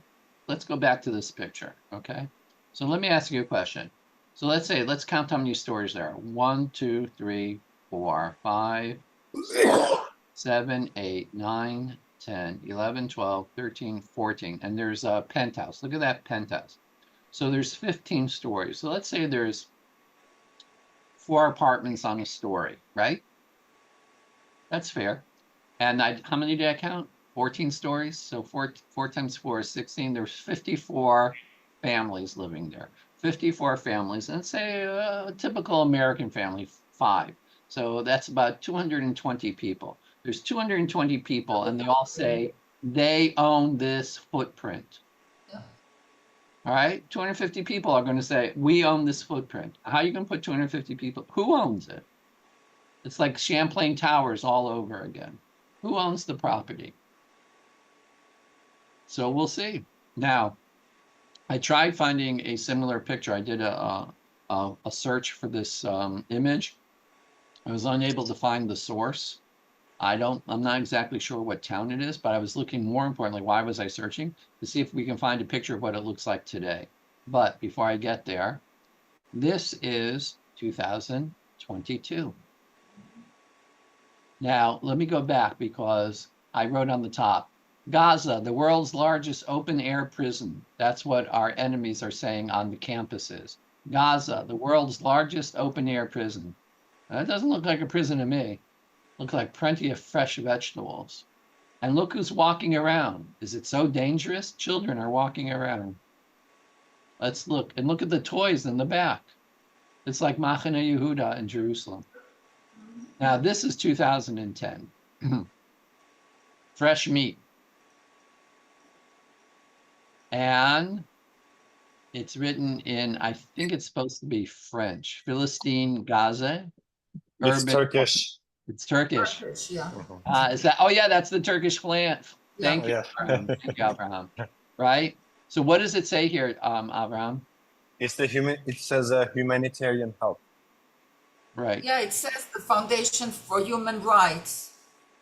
to this picture, okay? So let me ask you a question. So let's count how many stories there are. 1, 2, 3, 4, 5, 7, 8, 9, 10, 11, 12, 13, 14. And there's a penthouse. Look at that penthouse. So there's 15 stories. So let's say there's 4 apartments on a story, right? That's fair. And how many did I count? 14 stories. So 4 times 4 is 16. There's 54 families living there. 54 families. And say a typical American family, 5. So that's about 220 people. There's 220 people, and they all say they own this footprint. Yeah. All right, 250 people are going to say, we own this footprint. How are you going to put 250 people? Who owns it? It's like Champlain Towers all over again. Who owns the property? So we'll see. Now, I tried finding a similar picture. I did a search for this image. I was unable to find the source. I'm not exactly sure what town it is, but I was looking, more importantly, why was I searching? To see if we can find a picture of what it looks like today. But before I get there, this is 2022. Now, let me go back because I wrote on the top, Gaza, the world's largest open air prison. That's what our enemies are saying on the campuses. Gaza, the world's largest open air prison. That doesn't look like a prison to me. Look like plenty of fresh vegetables. And look who's walking around. Is it so dangerous? Children are walking around. Let's look. And look at the toys in the back. It's like Machane Yehuda in Jerusalem. Now, this is 2010. Fresh meat. And it's written in, I think it's supposed to be French. Philistine Gaza. It's Turkish. It's Turkish. Turkish, yeah. Is that? Oh yeah, that's the Turkish flag. Thank you, Yeah. Abraham. Thank you, Abraham. Right. So what does it say here, Abraham? It says humanitarian help. Right. Yeah, it says the Foundation for Human Rights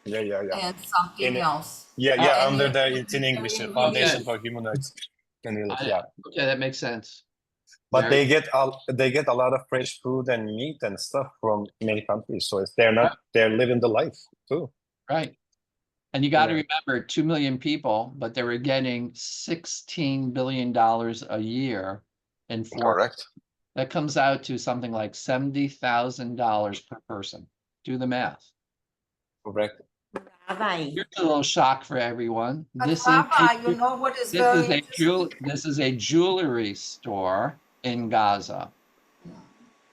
Yeah. and something else. Yeah. And Under there, it's in English. Foundation for Human Rights. Yeah. Okay, that makes sense. But they get a lot of fresh food and meat and stuff from many countries. So they're living the life too. Right. And you got to Yeah. remember, 2 million people, but they were getting $16 billion a year in Correct. That comes out to something like $70,000 per person. Do the math. Correct. Here's a little shock for everyone. But This Rabbi, you know what is very this is a jewelry store in Gaza.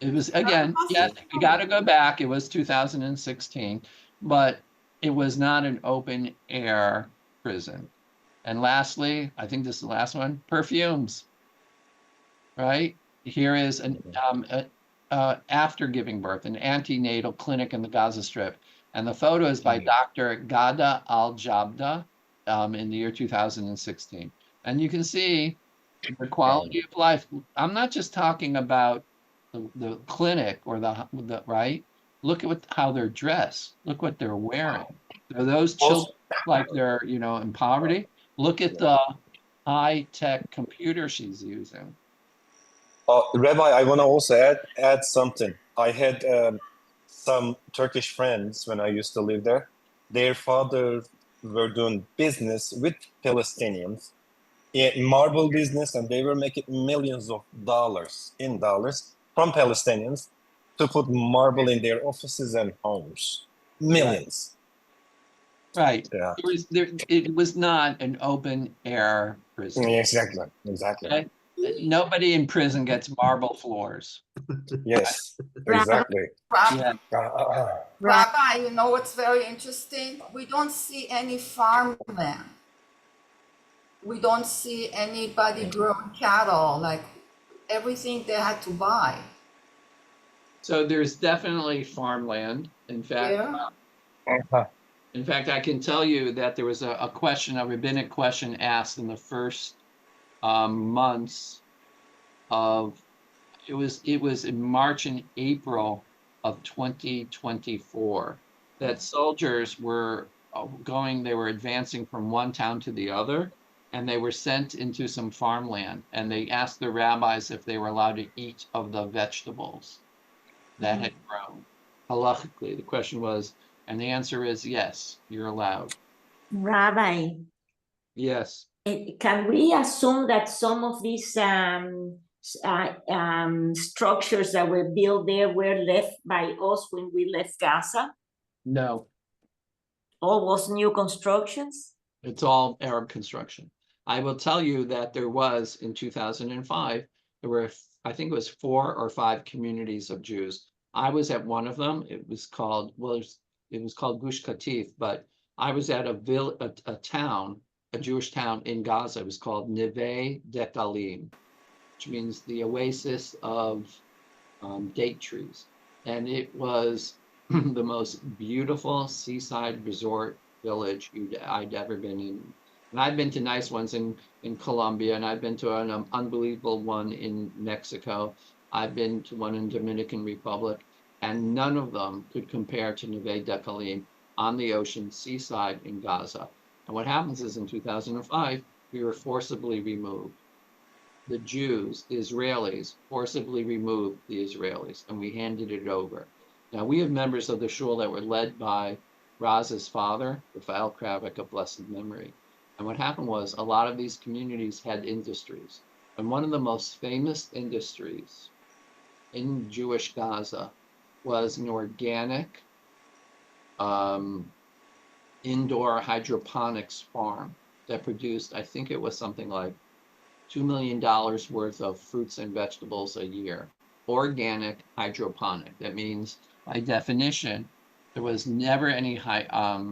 It was, again, yes, you got to go back. It was 2016, but it was not an open air prison. And lastly, I think this is the last one, perfumes, right? Here is after giving birth, an antenatal clinic in the Gaza Strip. And the photo is by Dr. Gada Al-Jabda in the year 2016. And you can see the quality of life. I'm not just talking about the clinic or the right. Look at how they're dressed. Look what they're wearing. Are those children like they're, in poverty? Look at the high-tech computer she's using. Rabbi, I want to also add something. I had some Turkish friends when I used to live there. Their fathers were doing business with Palestinians in marble business, and they were making millions of dollars from Palestinians to put marble in their offices and homes. Millions. Right. Yeah. It was not an open air prison. Exactly. Okay? Nobody in prison gets marble floors. Yes, exactly. Yeah. Rabbi, you know what's very interesting? We don't see any farmland. We don't see anybody growing cattle, like everything they had to buy. So there's definitely farmland. In fact, I can tell you that there was a question, a rabbinic question asked in the first months of, it was in March and April of 2024 that soldiers were they were advancing from one town to the other, and they were sent into some farmland, and they asked the rabbis if they were allowed to eat of the vegetables that had grown. Halachically, the question was, and the answer is yes, you're allowed. Rabbi, Yes. can we assume that some of these structures that were built there were left by us when we left Gaza? No. All was new constructions? It's all Arab construction. I will tell you that there was, in 2005, there were, I think it was 4 or 5 communities of Jews. I was at one of them. It was called, Gush Katif, but I was at a town, a Jewish town in Gaza. It was called Neve Dekalim, which means the oasis of date trees. And it was the most beautiful seaside resort village I'd ever been in. And I've been to nice ones in Colombia, and I've been to an unbelievable one in Mexico. I've been to one in Dominican Republic, and none of them could compare to Neve Dekalim on the ocean, seaside in Gaza. And what happens is in 2005, we were forcibly removed. The Jews, the Israelis, forcibly removed the Israelis, and we handed it over. Now, we have members of the shul that were led by Raz's father, Raphael Kravik of blessed memory. And what happened was a lot of these communities had industries. And one of the most famous industries in Jewish Gaza was an organic indoor hydroponics farm that produced, I think it was something like $2 million worth of fruits and vegetables a year. Organic hydroponic. That means, by definition, there was never any herbicides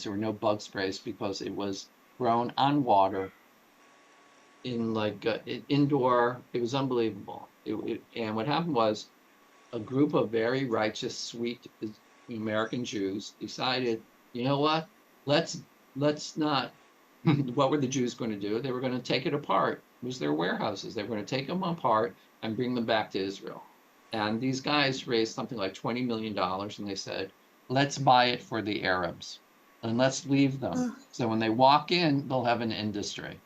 or no bug sprays, because it was grown on water in indoor. It was unbelievable. And what happened was a group of very righteous, sweet American Jews decided, you know what? Let's not. What were the Jews going to do? They were going to take it apart. It was their warehouses. They were going to take them apart and bring them back to Israel. And these guys raised something like $20 million, and they said, let's buy it for the Arabs, and let's leave them. So when they walk in, they'll have an industry.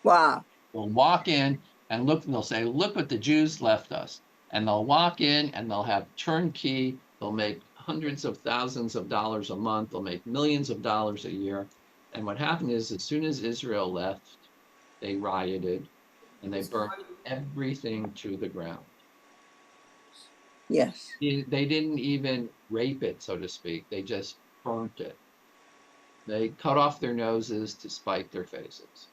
Wow. They'll walk in and look, and they'll say, look what the Jews left us. And they'll walk in and they'll have turnkey. They'll make hundreds of thousands of dollars a month. They'll make millions of dollars a year. And what happened is, as soon as Israel left, they rioted and they burned everything to the ground. Yes. They didn't even rape it, so to speak. They just burnt it. They cut off their noses to spite their faces.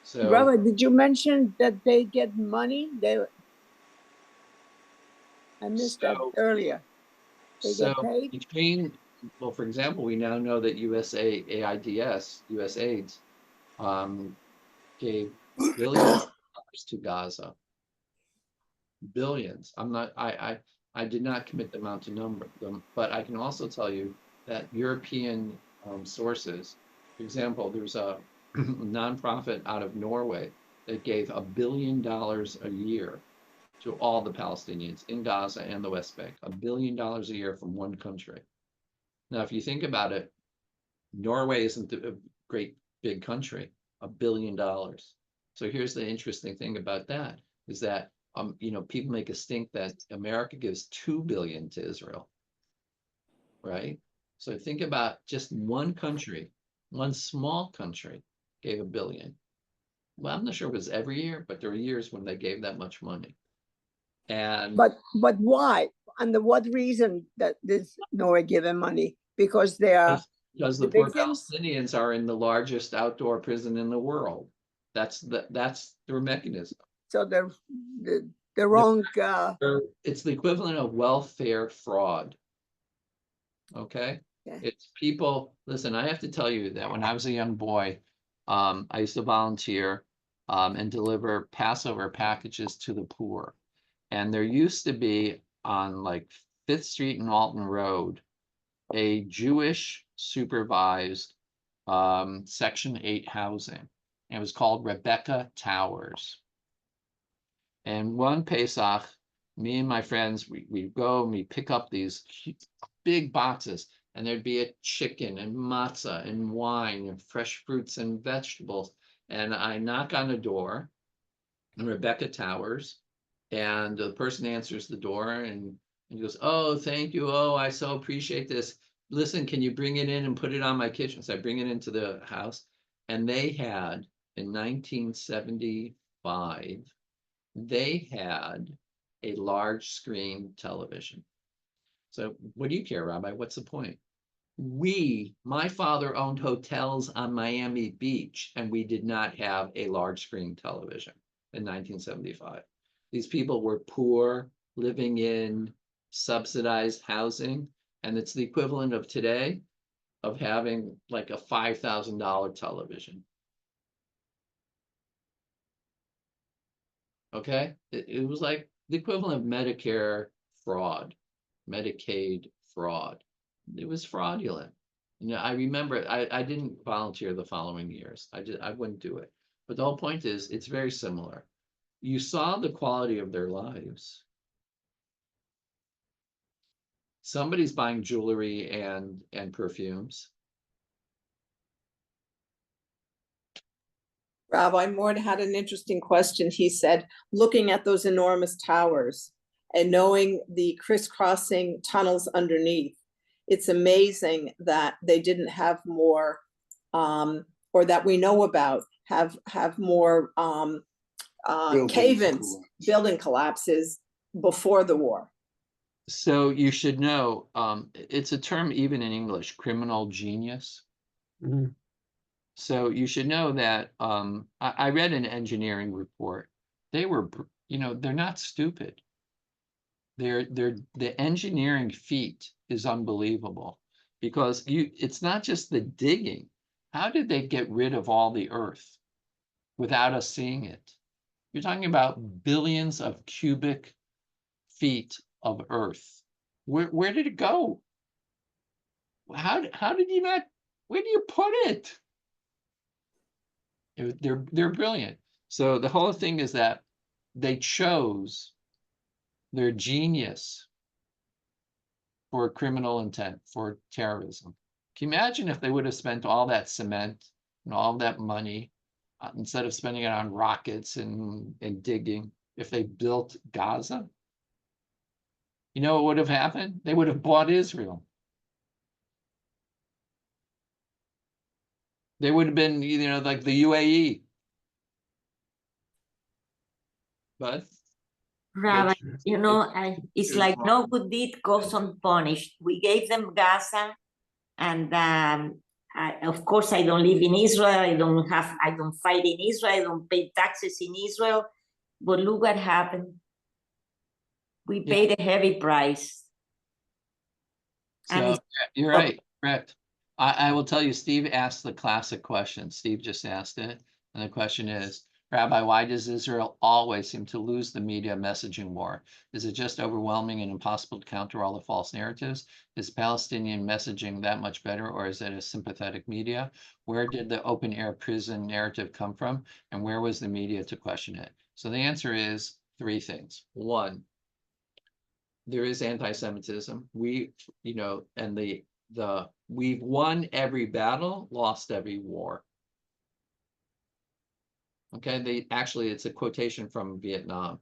So, Rabbi, did you mention that they get money? I missed that So- earlier. They So get paid? between, well, for example, we now know that USAID gave billions of dollars to Gaza. Billions. I did not commit the amount to number them, but I can also tell you that European sources, for example, there's a nonprofit out of Norway that gave $1 billion a year to all the Palestinians in Gaza and the West Bank. $1 billion a year from one country. Now, if you think about it, Norway isn't a great big country, $1 billion. So here's the interesting thing about that is that people make a stink that America gives 2 billion to Israel, right? So think about just one country, one small country gave $1 billion. Well, I'm not sure if it was every year, but there were years when they gave that much money. And But why? Under what reason that this Norway given money? Because they are because the the poor victims? Palestinians are in the largest outdoor prison in the world. That's their mechanism. So the wrong. It's the equivalent of welfare fraud. Okay. Yeah. It's people. Listen, I have to tell you that when I was a young boy, I used to volunteer and deliver Passover packages to the poor. And there used to be on like 5th Street and Alton Road, a Jewish supervised Section 8 housing. And it was called Rebecca Towers. And one Pesach, me and my friends, we go and we pick up these big boxes, and there'd be a chicken and matzah and wine and fresh fruits and vegetables. And I knock on the door in Rebecca Towers, and the person answers the door and he goes, "Oh, thank you. Oh, I so appreciate this. Listen, can you bring it in and put it on my kitchen?" So I bring it into the house, and they had in 1975, they had a large screen television. So what do you care, Rabbi? What's the point? My father owned hotels on Miami Beach, and we did not have a large screen television in 1975. These people were poor, living in subsidized housing, and it's the equivalent of today of having like a $5,000 television. Okay, it was like the equivalent of Medicare fraud, Medicaid fraud. It was fraudulent. I remember I didn't volunteer the following years. I wouldn't do it. But the whole point is, it's very similar. You saw the quality of their lives. Somebody's buying jewelry and perfumes. Rabbi Mord had an interesting question. He said, looking at those enormous towers and knowing the crisscrossing tunnels underneath, it's amazing that they didn't have more, or that we know about, have more cave-ins, building collapses before the war. So you should know, it's a term even in English, criminal genius. Mhm. So you should know that I read an engineering report. They were, they're not stupid. The engineering feat is unbelievable, because it's not just the digging. How did they get rid of all the earth without us seeing it? You're talking about billions of cubic feet of earth. Where did it go? How did you not? Where do you put it? They're brilliant. So the whole thing is that they chose their genius for criminal intent, for terrorism. Can you imagine if they would have spent all that cement and all that money instead of spending it on rockets and digging, if they built Gaza? You know what would have happened? They would have bought Israel. They would have been, like the UAE. But Rabbi, it's like no good deed goes unpunished. We gave them Gaza, and of course, I don't live in Israel. I don't fight in Israel. I don't pay taxes in Israel. But look what happened. We Yeah. paid a heavy price. And So it's, you're right, correct. I will tell you, Steve asked the classic question. Steve just asked it. And the question is, Rabbi, why does Israel always seem to lose the media messaging war? Is it just overwhelming and impossible to counter all the false narratives? Is Palestinian messaging that much better, or is it a sympathetic media? Where did the open air prison narrative come from? And where was the media to question it? So the answer is three things. One, there is anti-Semitism. And we've won every battle, lost every war. Okay, it's a quotation from Vietnam.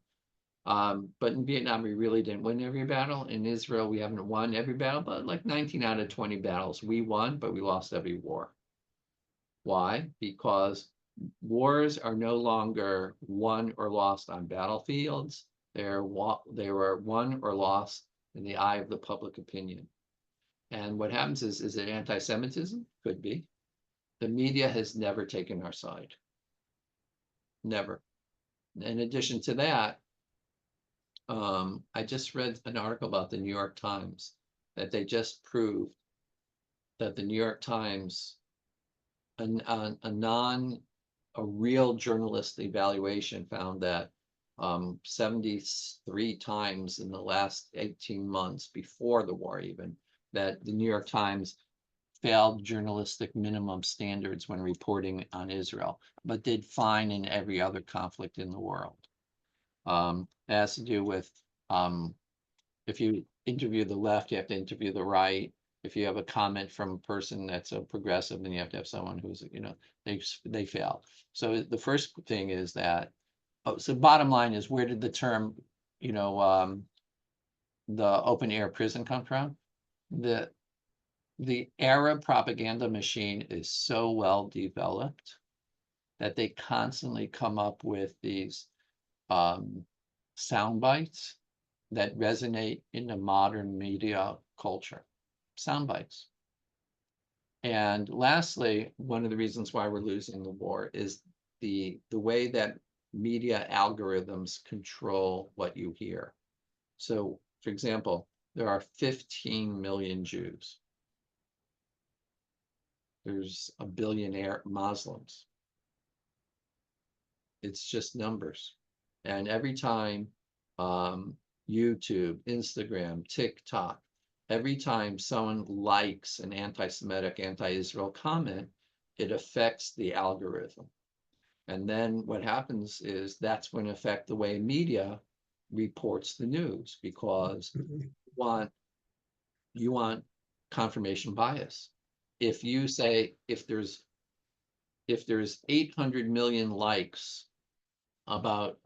But in Vietnam, we really didn't win every battle. In Israel, we haven't won every battle, but like 19 out of 20 battles we won, but we lost every war. Why? Because wars are no longer won or lost on battlefields. They were won or lost in the eye of the public opinion. And what happens is it anti-Semitism? Could be. The media has never taken our side. Never. In addition to that, I just read an article about the New York Times that they just proved that the New York Times, a real journalist evaluation found that 73 times in the last 18 months before the war even, that the New York Times failed journalistic minimum standards when reporting on Israel, but did fine in every other conflict in the world. It has to do with if you interview the left, you have to interview the right. If you have a comment from a person that's a progressive, then you have to have someone who's, they fail. So the first thing is that, so bottom line is, where did the term, the open air prison come from? The Arab propaganda machine is so well developed that they constantly come up with these sound bites that resonate in the modern media culture. Sound bites. And lastly, one of the reasons why we're losing the war is the way that media algorithms control what you hear. So, for example, there are 15 million Jews. There's a billion Muslims. It's just numbers. And every time YouTube, Instagram, TikTok, every time someone likes an anti-Semitic, anti-Israel comment, it affects the algorithm. And then what happens is that's going to affect the way media reports the news, because you want confirmation bias. If you say, if there's 800 million likes about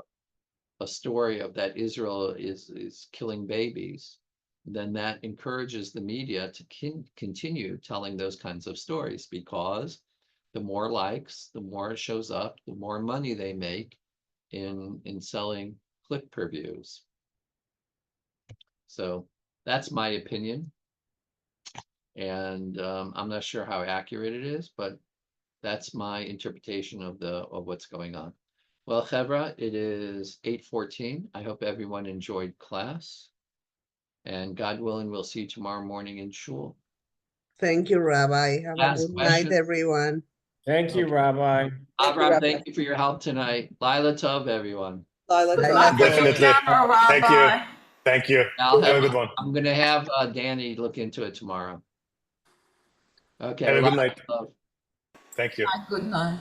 a story of that Israel is killing babies, then that encourages the media to continue telling those kinds of stories, because the more likes, the more it shows up, the more money they make in selling click per views. So that's my opinion. And I'm not sure how accurate it is, but that's my interpretation of what's going on. Well, Chevra, it is 8:14. I hope everyone enjoyed class. And God willing, we'll see you tomorrow morning in shul. Thank you, Rabbi. Have a Last good question. night, everyone. Thank you, Okay. Rabbi. Avram, thank you for your help tonight. Lila Tov, everyone. Lila Bye. Tov. Definitely. Thank you. Thank you. Have a good one. I'm going to have Danny look into it tomorrow. Okay. Have a good night. Lila Tov. Thank you. Good night.